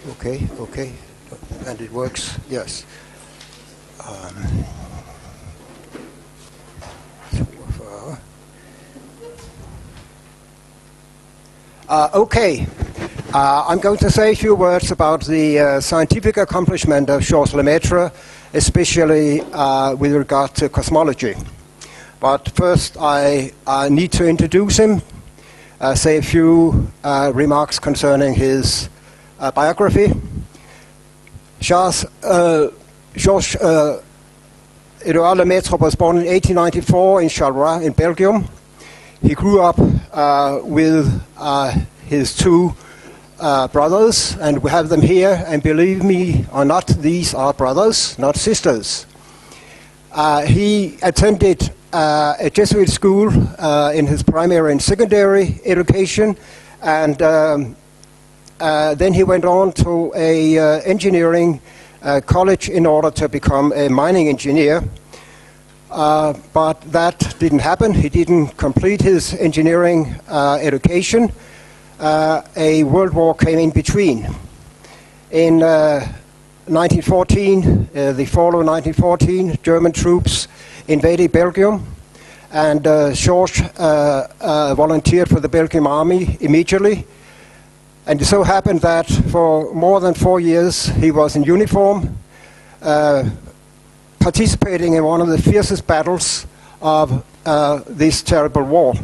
Okay, and it works, yes. Okay, I'm going to say a few words about the scientific accomplishment of Georges Lemaitre, especially with regard to cosmology. But first, I need to introduce him, say a few remarks concerning his biography. Georges Edouard Lemaitre was born in 1894 in Charleroi in Belgium. He grew up with his two brothers, and we have them here, and believe me or not, these are brothers, not sisters. He attended a Jesuit school in his primary and secondary education, and then he went on to a engineering college in order to become a mining engineer. But that didn't happen. He didn't complete his engineering education. A world war came in between. In 1914, the fall of 1914, German troops invaded Belgium, and Georges volunteered for the Belgian army immediately. And it so happened that for more than 4 years he was in uniform, participating in one of the fiercest battles of this terrible war.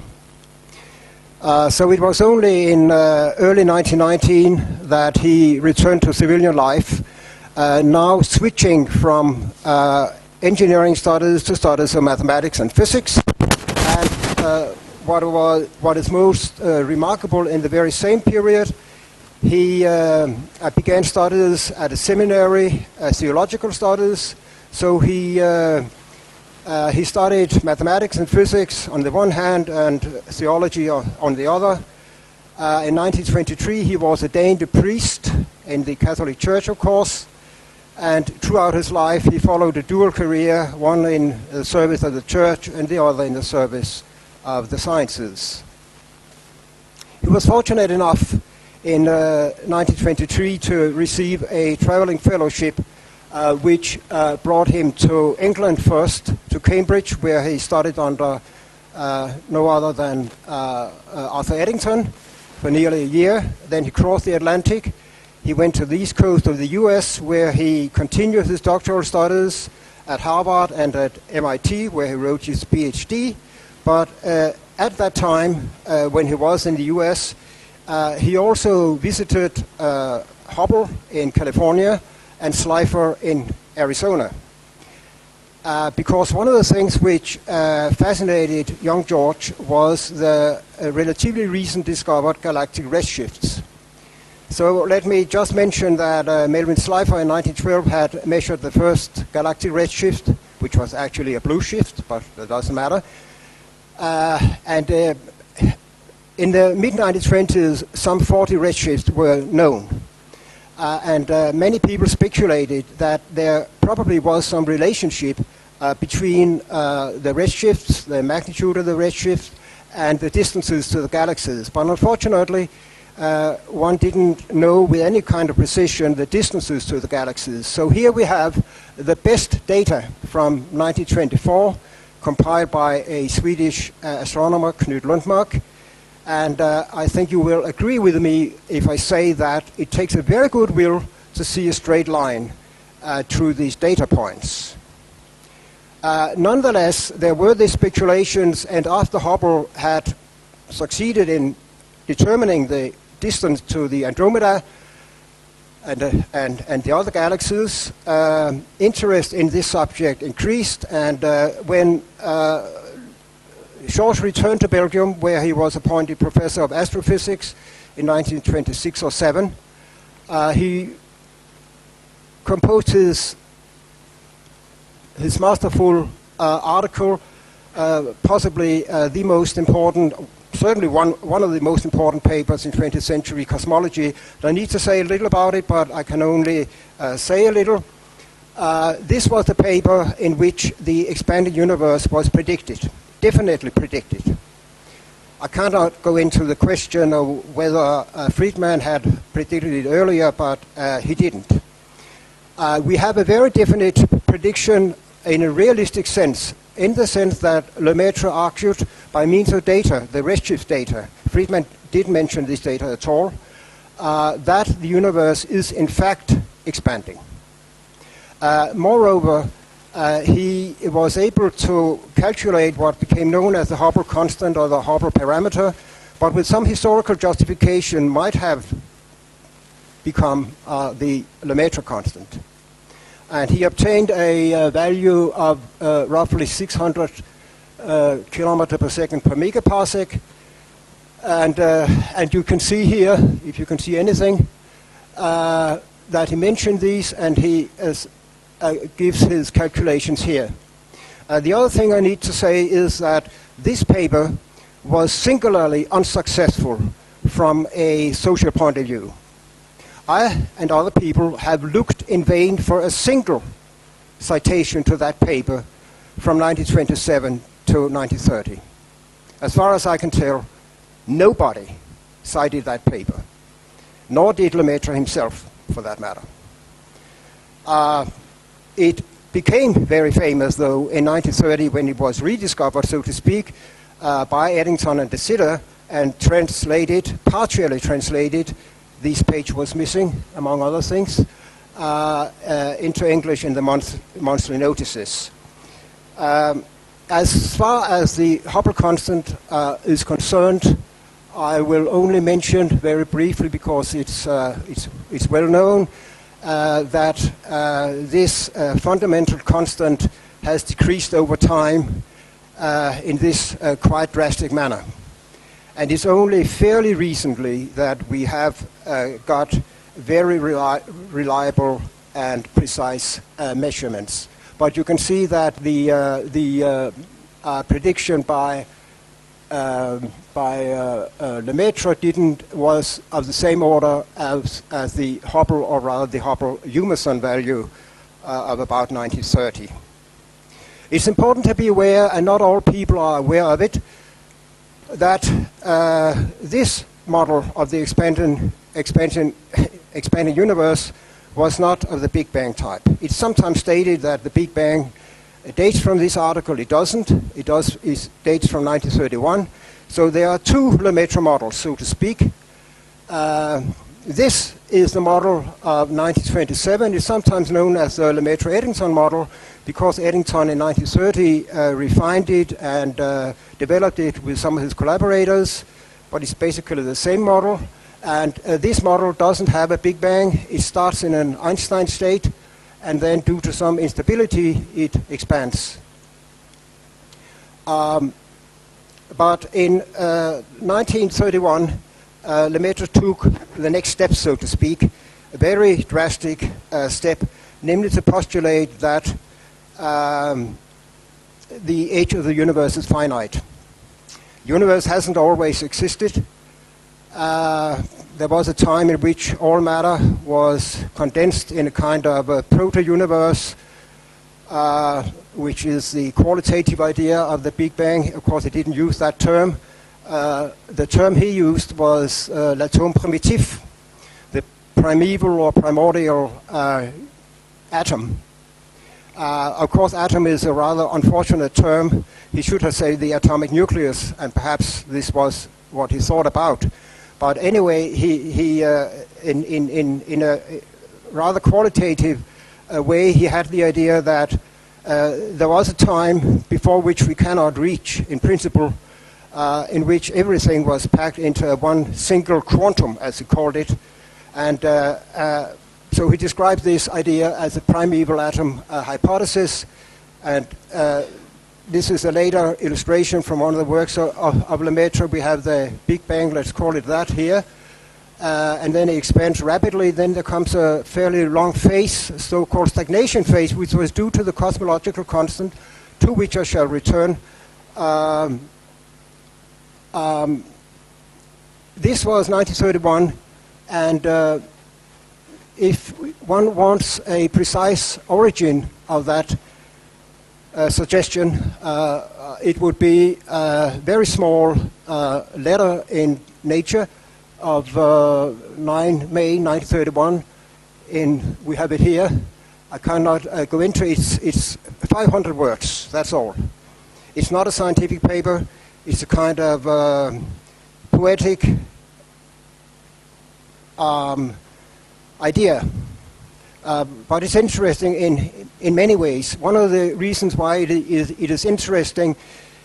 So it was only in early 1919 that he returned to civilian life, now switching from engineering studies to studies of mathematics and physics. And what is most remarkable, in the very same period, he began studies at a seminary, theological studies. So he studied mathematics and physics on the one hand and theology on the other. In 1923 he was ordained a priest in the Catholic Church, of course, and throughout his life he followed a dual career, one in the service of the Church and the other in the service of the sciences. He was fortunate enough in 1923 to receive a traveling fellowship which brought him to England first, to Cambridge, where he studied under no other than Arthur Eddington for nearly a year. Then he crossed the Atlantic. He went to the east coast of the US, where he continued his doctoral studies at Harvard and at MIT, where he wrote his PhD. But at that time, when he was in the US, he also visited Hubble in California and Slipher in Arizona. Because one of the things which fascinated young George was the relatively recent discovered galactic redshifts. So let me just mention that Melvin Slipher in 1912 had measured the first galactic redshift, which was actually a blue shift, but that doesn't matter. In the mid-1920s, some 40 redshifts were known. And many people speculated that there probably was some relationship between the redshifts, the magnitude of the redshift, and the distances to the galaxies. But unfortunately, one didn't know with any kind of precision the distances to the galaxies. So here we have the best data from 1924, compiled by a Swedish astronomer, Knut Lundmark. And I think you will agree with me if I say that it takes a very good will to see a straight line through these data points. Nonetheless, there were these speculations, and after Hubble had succeeded in determining the distance to the Andromeda and the other galaxies, interest in this subject increased, and when Georges returned to Belgium, where he was appointed professor of astrophysics in 1926 or 7. He composed his masterful article, possibly the most important, certainly one of the most important papers in 20th century cosmology. I need to say a little about it, but I can only say a little. This was the paper in which the expanding universe was predicted. Definitely predicted. I cannot go into the question of whether Friedman had predicted it earlier, but he didn't. We have a very definite prediction in a realistic sense, in the sense that Lemaitre argued by means of data, the Redshifts data, Friedman didn't mention this data at all, that the universe is in fact expanding. Moreover, he was able to calculate what became known as the Hubble constant or the Hubble parameter, but with some historical justification might have become the Lemaitre constant. And he obtained a value of roughly 600 kilometer per second per megaparsec. And you can see here, if you can see anything, that he mentioned these, and he gives his calculations here. The other thing I need to say is that this paper was singularly unsuccessful from a social point of view. I and other people have looked in vain for a single citation to that paper from 1927 to 1930. As far as I can tell, nobody cited that paper, nor did Lemaitre himself, for that matter. It became very famous, though, in 1930 when it was rediscovered, so to speak, by Eddington and de Sitter, and translated, partially translated. This page was missing, among other things, into English in the monthly notices. As far as the Hubble constant is concerned, I will only mention very briefly, because it's well known, that this fundamental constant has decreased over time in this quite drastic manner. And it's only fairly recently that we have got very reliable and precise measurements. But you can see that the prediction by Lemaitre was of the same order as the Hubble, or rather the Hubble-Humason value of about 1930. It's important to be aware, and not all people are aware of it, that this model of the expanding universe was not of the Big Bang type. It's sometimes stated that the Big Bang dates from this article. It doesn't. It dates from 1931. So there are two Lemaitre models, so to speak. This is the model of 1927. It's sometimes known as the Lemaitre-Eddington model, because Eddington in 1930 refined it and developed it with some of his collaborators, but it's basically the same model. And this model doesn't have a Big Bang. It starts in an Einstein state, and then due to some instability, it expands. But in 1931, Lemaitre took the next step, so to speak, a very drastic step, namely to postulate that the age of the universe is finite. The universe hasn't always existed. There was a time in which all matter was condensed in a kind of a proto-universe, which is the qualitative idea of the Big Bang. Of course, he didn't use that term. The term he used was l'atome primitif, the primeval or primordial atom. Of course, atom is a rather unfortunate term. He should have said the atomic nucleus, and perhaps this was what he thought about. But anyway, he in a rather qualitative way, he had the idea that there was a time before which we cannot reach, in principle, in which everything was packed into one single quantum, as he called it. And so he described this idea as a primeval atom hypothesis. And this is a later illustration from one of the works of Lemaitre. We have the Big Bang, let's call it that here. And then it expands rapidly. Then there comes a fairly long phase, so-called stagnation phase, which was due to the cosmological constant, to which I shall return. This was 1931, and if one wants a precise origin of that suggestion, it would be a very small letter in Nature of 9 May 1931. We have it here. I cannot go into it. It's 500 words, that's all. It's not a scientific paper. It's a kind of poetic idea. But it's interesting in many ways. One of the reasons why it is interesting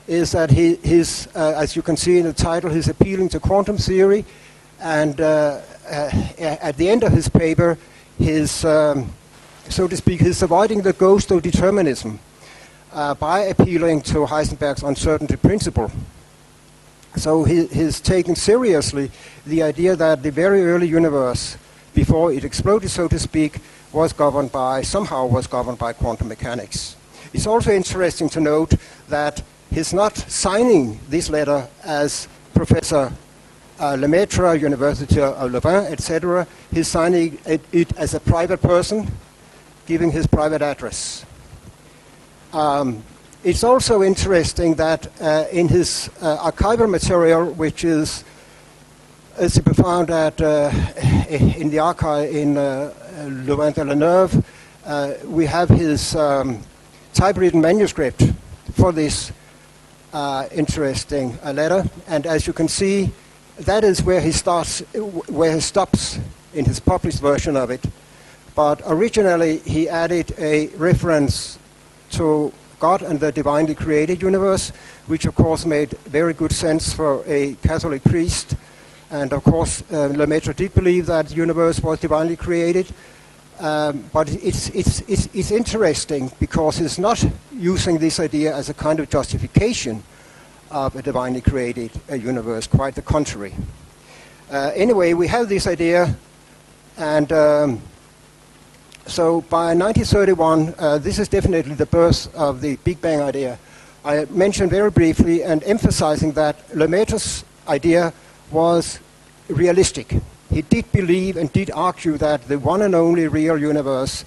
is that as you can see in the title, he's appealing to quantum theory, and at the end of his paper, so to speak, he's avoiding the ghost of determinism by appealing to Heisenberg's uncertainty principle. So he's taking seriously the idea that the very early universe, before it exploded, so to speak, somehow was governed by quantum mechanics. It's also interesting to note that he's not signing this letter as Professor Lemaitre, University of Louvain, etc. He's signing it as a private person, giving his private address. It's also interesting that in his archival material, which is to be found in the archive in Louvain-la-Neuve, we have his typewritten manuscript for this interesting letter. And as you can see, that is where he stops in his published version of it. But originally, he added a reference to God and the divinely created universe, which of course made very good sense for a Catholic priest. And of course, Lemaitre did believe that the universe was divinely created. But it's interesting because he's not using this idea as a kind of justification of a divinely created universe, quite the contrary. Anyway, we have this idea, and so by 1931, this is definitely the birth of the Big Bang idea. I mentioned very briefly and emphasizing that Lemaitre's idea was realistic. He did believe and did argue that the one and only real universe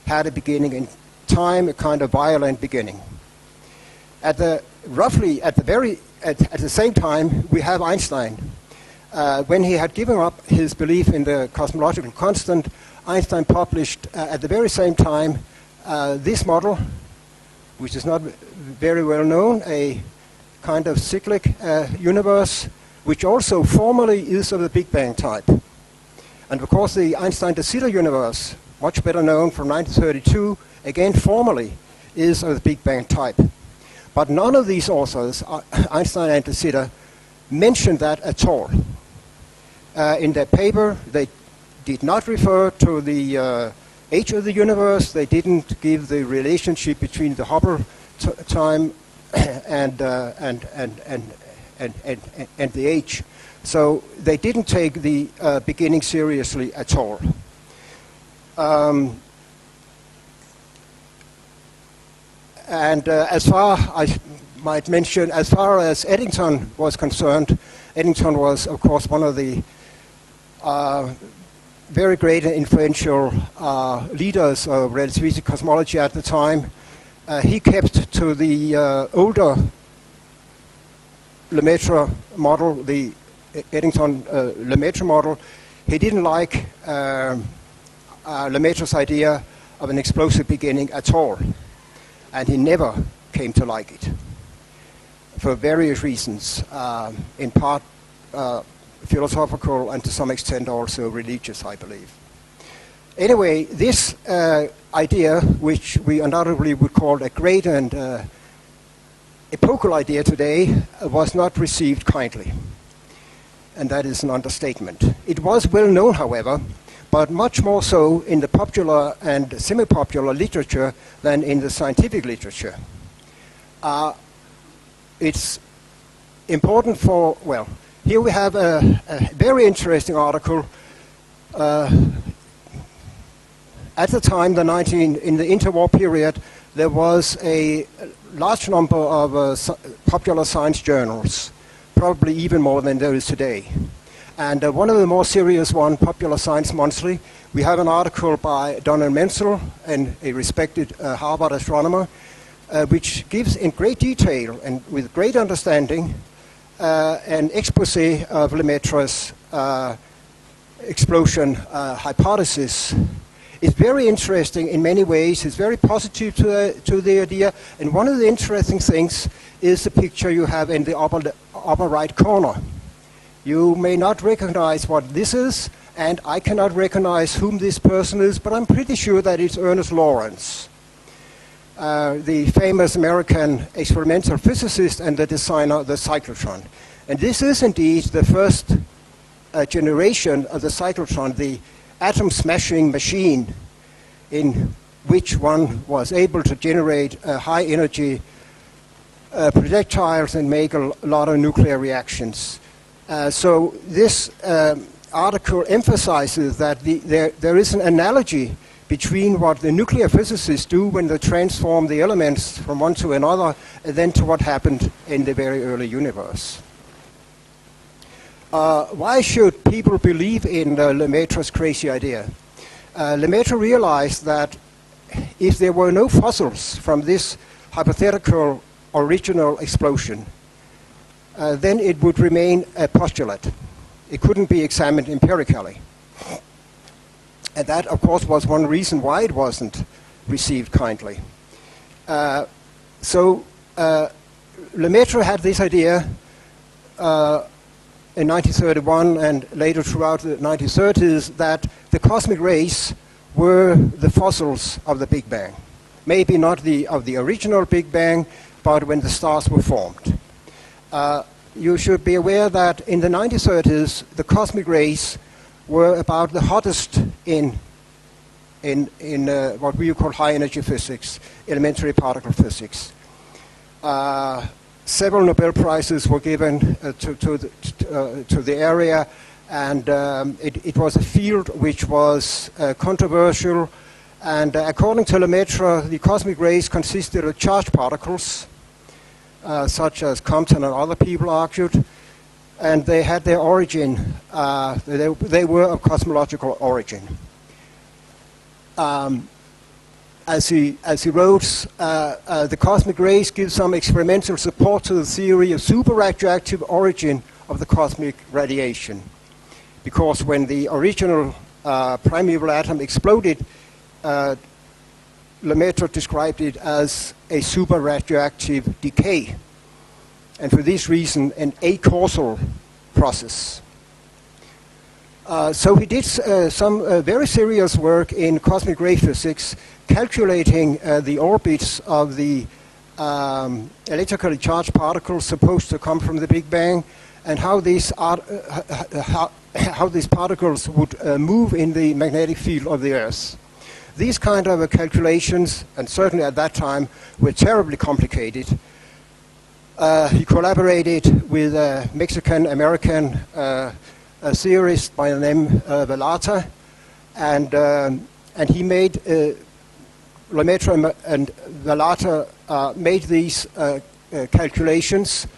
had a beginning in time, a kind of violent beginning. At the same time, we have Einstein. When he had given up his belief in the cosmological constant, Einstein published at the very same time this model, which is not very well known, a kind of cyclic universe, which also formally is of the Big Bang type. And of course the Einstein-de Sitter universe, much better known from 1932, again formally is of the Big Bang type. But none of these authors, Einstein and de Sitter, mentioned that at all. In their paper, they did not refer to the age of the universe. They didn't give the relationship between the Hubble time and the age. So they didn't take the beginning seriously at all. As far, I might mention, as far as Eddington was concerned, Eddington was, of course, one of the very great and influential leaders of relativistic cosmology at the time. He kept to the older Lemaitre model, the Eddington-Lemaitre model. He didn't like Lemaitre's idea of an explosive beginning at all, and he never came to like it for various reasons, in part philosophical and to some extent also religious, I believe. Anyway, this idea, which we undoubtedly would call a great and epochal idea today, was not received kindly. And that is an understatement. It was well known, however, but much more so in the popular and semi-popular literature than in the scientific literature. It's important for, well, here we have a very interesting article. At the time, in the interwar period, there was a large number of popular science journals, probably even more than there is today. And one of the more serious one, Popular Science Monthly, we have an article by Donald Menzel, a respected Harvard astronomer, which gives in great detail and with great understanding an expose of Lemaitre's explosion hypothesis. It's very interesting in many ways. It's very positive to the idea. And one of the interesting things is the picture you have in the upper right corner. You may not recognize what this is, and I cannot recognize whom this person is, but I'm pretty sure that it's Ernest Lawrence, the famous American experimental physicist and the designer of the cyclotron. And this is indeed the first generation of the cyclotron, the atom-smashing machine in which one was able to generate high-energy projectiles and make a lot of nuclear reactions. So this article emphasizes that there is an analogy between what the nuclear physicists do when they transform the elements from one to another, and then to what happened in the very early universe. Why should people believe in Lemaitre's crazy idea? Lemaitre realized that if there were no fossils from this hypothetical original explosion, then it would remain a postulate. It couldn't be examined empirically. And that, of course, was one reason why it wasn't received kindly. So Lemaitre had this idea in 1931 and later throughout the 1930s that the cosmic rays were the fossils of the Big Bang. Maybe not of the original Big Bang, but when the stars were formed. You should be aware that in the 1930s, the cosmic rays were about the hottest in what we call high-energy physics, elementary particle physics. Several Nobel Prizes were given to the area, and it was a field which was controversial. And according to Lemaitre, the cosmic rays consisted of charged particles, such as Compton and other people argued, and they had their origin, they were of cosmological origin. As he wrote, the cosmic rays give some experimental support to the theory of super-radioactive origin of the cosmic radiation. Because when the original primeval atom exploded, Lemaitre described it as a super-radioactive decay. And for this reason, an acausal process. So he did some very serious work in cosmic ray physics, calculating the orbits of the electrically charged particles supposed to come from the Big Bang, and how these particles would move in the magnetic field of the Earth. These kind of calculations, and certainly at that time, were terribly complicated. He collaborated with a Mexican-American theorist by the name Velata, and he made Lemaitre and Velata made these calculations.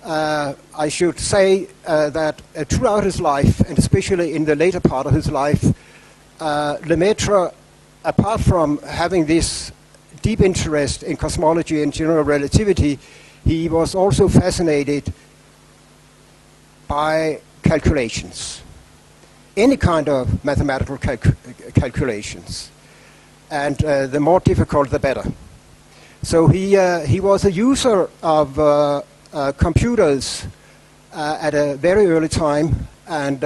I should say that throughout his life, and especially in the later part of his life, Lemaitre, apart from having this deep interest in cosmology and general relativity, he was also fascinated by calculations, any kind of mathematical calculations, and the more difficult, the better. So he was a user of computers at a very early time, and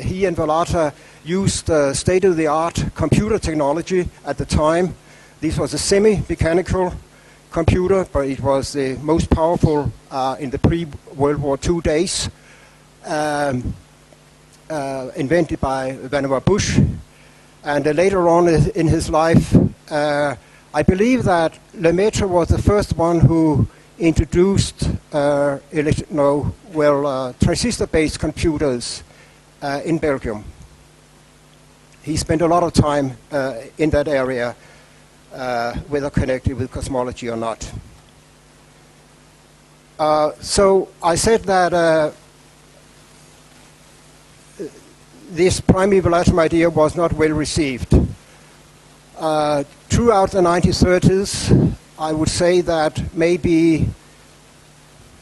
he and Velata used state-of-the-art computer technology at the time. This was a semi-mechanical computer, but it was the most powerful in the pre-World War II days, invented by Vannevar Bush. And later on in his life, I believe that Lemaitre was the first one who introduced transistor-based computers in Belgium. He spent a lot of time in that area, whether connected with cosmology or not. So I said that this primeval atom idea was not well received. Throughout the 1930s, I would say that maybe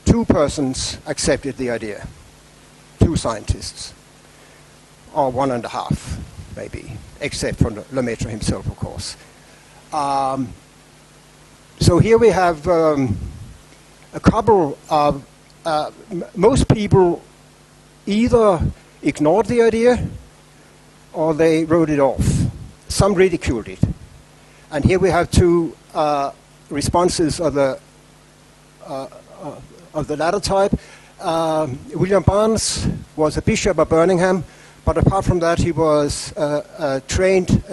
2 persons accepted the idea, 2 scientists, or 1.5 maybe, except for Lemaitre himself, of course. So here we have a couple of, most people either ignored the idea or they wrote it off. Some ridiculed it. And here we have 2 responses of the latter type. William Barnes was a bishop of Birmingham, but apart from that he was a trained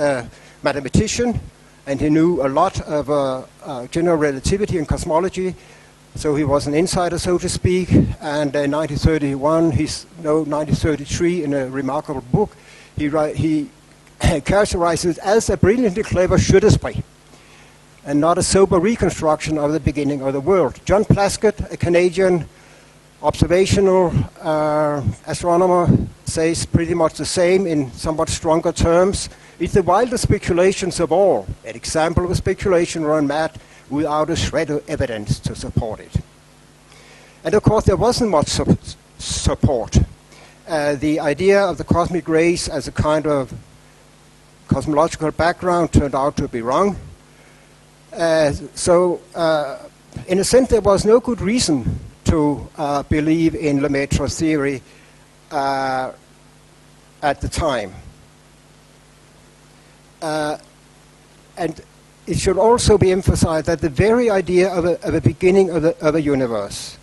mathematician, and he knew a lot of general relativity and cosmology, so he was an insider, so to speak. And in 1933, in a remarkable book, he characterized it as a brilliantly clever jeu d'esprit, and not a sober reconstruction of the beginning of the world. John Plaskett, a Canadian observational astronomer, says pretty much the same in somewhat stronger terms. It's the wildest speculations of all. An example of a speculation run mad without a shred of evidence to support it. And of course there wasn't much support. The idea of the cosmic rays as a kind of cosmological background turned out to be wrong. So in a sense there was no good reason to believe in Lemaitre's theory at the time. And it should also be emphasized that the very idea of a beginning of a universe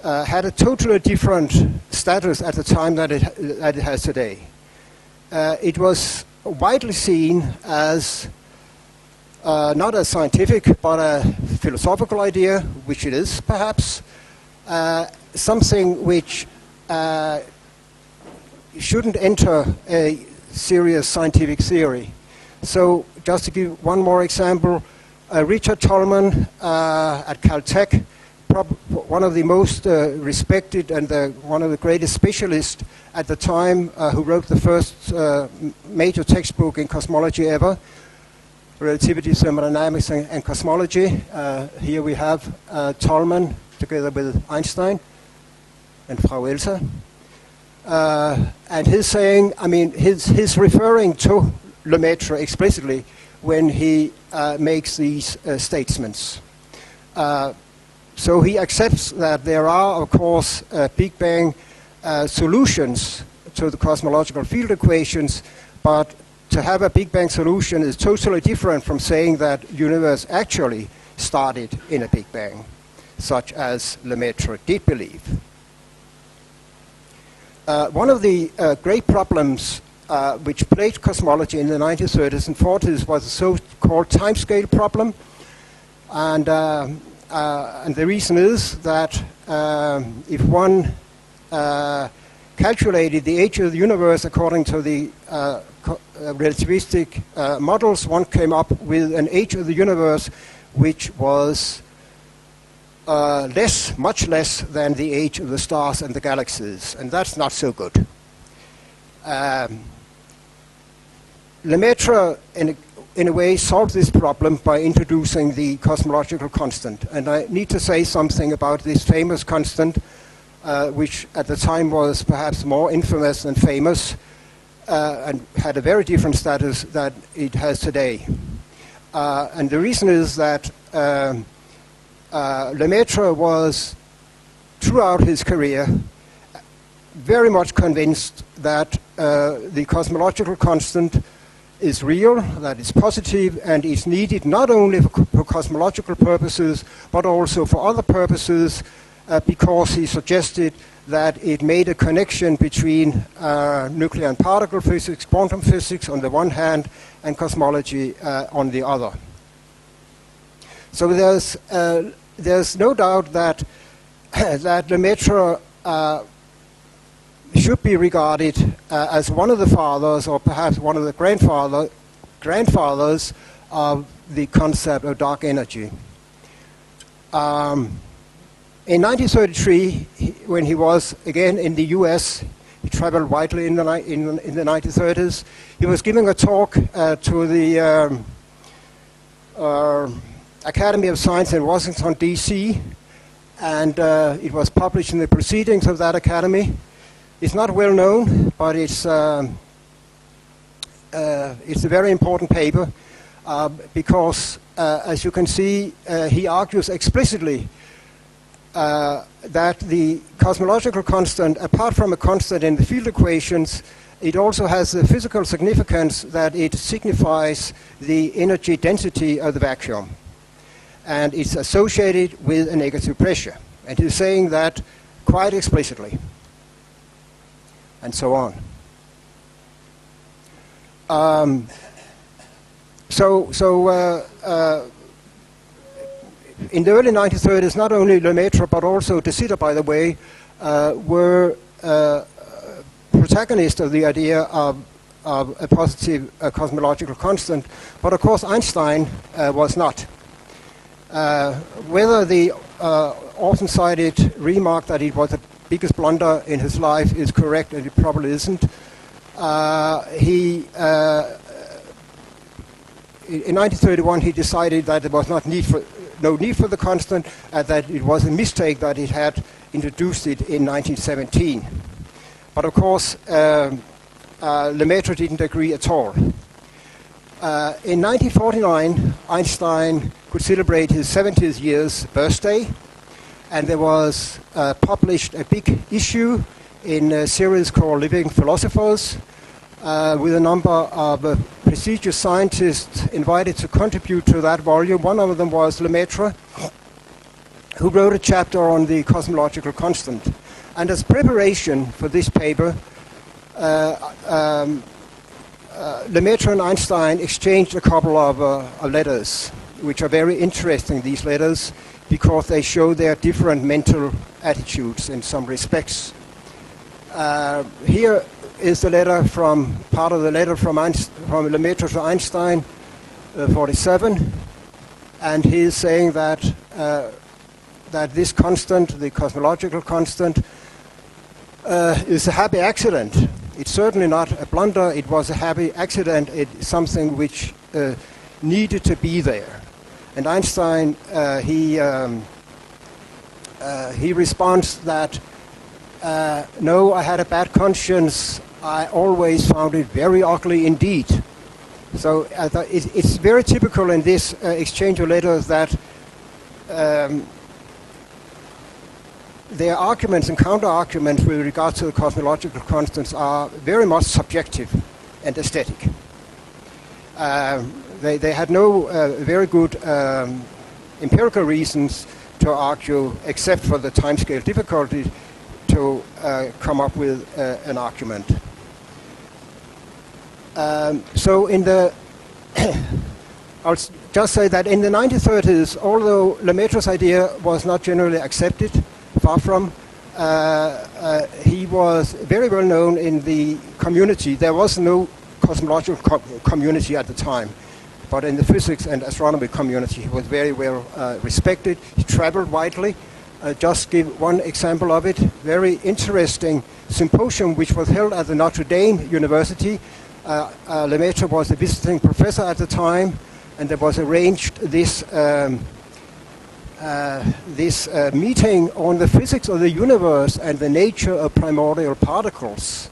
had a totally different status at the time that it has today. It was widely seen as not a scientific but a philosophical idea, which it is perhaps, something which shouldn't enter a serious scientific theory. So just to give one more example, Richard Tolman at Caltech, one of the most respected and one of the greatest specialists at the time, who wrote the first major textbook in cosmology ever, Relativity, Thermodynamics and Cosmology. Here we have Tolman together with Einstein and Frau Elsa. And his saying, I mean, his referring to Lemaitre explicitly when he makes these statements. So he accepts that there are, of course, Big Bang solutions to the cosmological field equations, but to have a Big Bang solution is totally different from saying that the universe actually started in a Big Bang, such as Lemaitre did believe. One of the great problems which plagued cosmology in the 1930s and 40s was the so-called timescale problem. And the reason is that if one calculated the age of the universe according to the relativistic models, one came up with an age of the universe which was much less than the age of the stars and the galaxies, and that's not so good. Lemaitre, in a way, solved this problem by introducing the cosmological constant. And I need to say something about this famous constant, which at the time was perhaps more infamous than famous, and had a very different status that it has today. And the reason is that Lemaitre was, throughout his career, very much convinced that the cosmological constant is real, that it's positive, and is needed not only for cosmological purposes, but also for other purposes, because he suggested that it made a connection between nuclear and particle physics, quantum physics on the one hand, and cosmology on the other. So there's no doubt that that Lemaitre should be regarded as one of the fathers, or perhaps one of the grandfathers of the concept of dark energy. In 1933, when he was again in the US, he traveled widely in the 1930s. He was giving a talk to the Academy of Science in Washington, D.C., and it was published in the Proceedings of that academy. It's not well known, but it's a very important paper because, as you can see, he argues explicitly that the cosmological constant, apart from a constant in the field equations, it also has the physical significance that it signifies the energy density of the vacuum. And it's associated with a negative pressure. And he's saying that quite explicitly. And so on. In the early 1930s, not only Lemaitre but also de Sitter, by the way, were protagonists of the idea of a positive cosmological constant, but of course Einstein was not. Whether the often-cited remark that it was the biggest blunder in his life is correct, and it probably isn't, in 1931 he decided that there was no need for the constant, and that it was a mistake that he had introduced it in 1917. But of course, Lemaitre didn't agree at all. In 1949, Einstein could celebrate his 70th year's birthday, and there was published a big issue in a series called Living Philosophers, with a number of prestigious scientists invited to contribute to that volume. One of them was Lemaitre, who wrote a chapter on the cosmological constant. And as preparation for this paper, Lemaitre and Einstein exchanged a couple of letters, which are very interesting, these letters, because they show their different mental attitudes in some respects. Here is the letter part of the letter from Lemaitre to Einstein, 47, and he is saying that this constant, the cosmological constant, is a happy accident. It's certainly not a blunder. It was a happy accident. It's something which needed to be there. And Einstein, he responds that, no, I had a bad conscience. I always found it very ugly indeed. So it's very typical in this exchange of letters that their arguments and counter-arguments with regard to the cosmological constants are very much subjective and aesthetic. They had no very good empirical reasons to argue, except for the timescale difficulty, to come up with an argument. So in the I'll just say that in the 1930s, although Lemaitre's idea was not generally accepted, far from, he was very well known in the community. There was no cosmological community at the time, but in the physics and astronomy community, he was very well respected. He traveled widely. Just give one example of it. Very interesting symposium which was held at the Notre Dame University. Lemaitre was a visiting professor at the time, and there was arranged this meeting on the physics of the universe and the nature of primordial particles,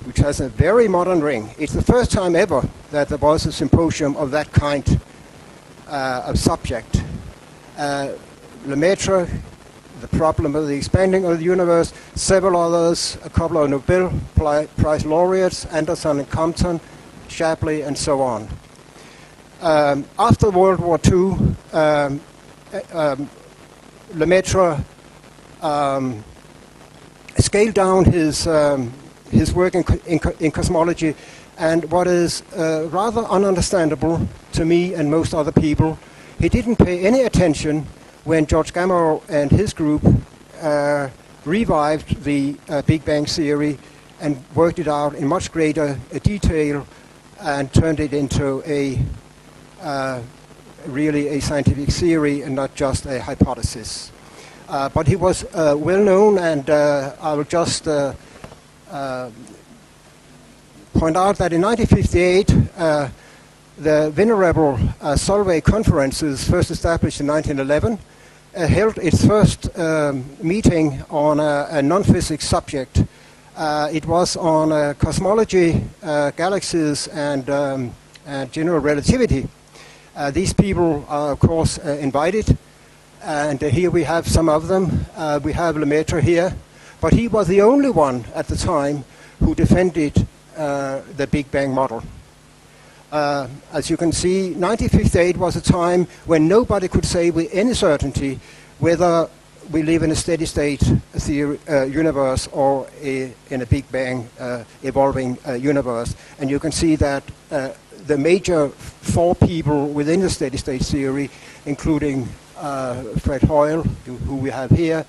which has a very modern ring. It's the first time ever that there was a symposium of that kind of subject. Lemaitre, the problem of the expanding of the universe, several others, a couple of Nobel Prize laureates, Anderson and Compton, Shapley, and so on. After World War II, Lemaitre scaled down his work in cosmology, and what is rather ununderstandable to me and most other people, he didn't pay any attention when George Gamow and his group revived the Big Bang theory and worked it out in much greater detail and turned it into really a scientific theory and not just a hypothesis. But he was well known, and I will just point out that in 1958, the venerable Solloway Conference, first established in 1911, held its first meeting on a non-physics subject. It was on cosmology, galaxies, and general relativity. These people are, of course, invited, and here we have some of them. We have Lemaitre here, but he was the only one at the time who defended the Big Bang model. As you can see, 1958 was a time when nobody could say with any certainty whether we live in a steady-state universe or in a Big Bang evolving universe. And you can see that the major four people within the steady-state theory, including Fred Hoyle, who we have here,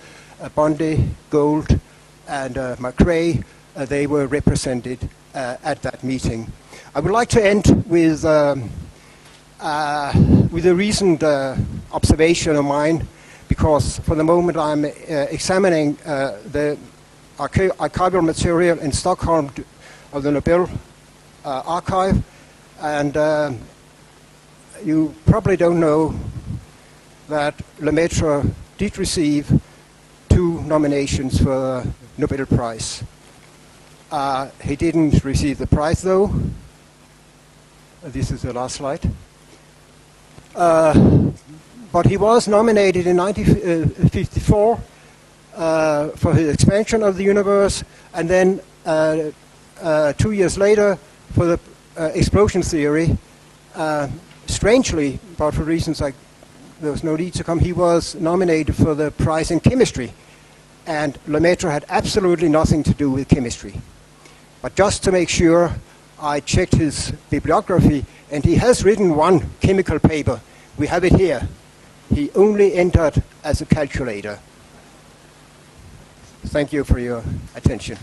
Bondi, Gould, and McRae, they were represented at that meeting. I would like to end with a recent observation of mine, because for the moment I'm examining the archival material in Stockholm of the Nobel archive, and you probably don't know that Lemaitre did receive 2 nominations for the Nobel Prize. He didn't receive the prize, though. This is the last slide. But he was nominated in 1954 for his expansion of the universe, and then 2 years later for the explosion theory. Strangely, but for reasons like there was no need to come, he was nominated for the prize in chemistry. And Lemaitre had absolutely nothing to do with chemistry. But just to make sure, I checked his bibliography, and he has written 1 chemical paper. We have it here. He only entered as a calculator. Thank you for your attention.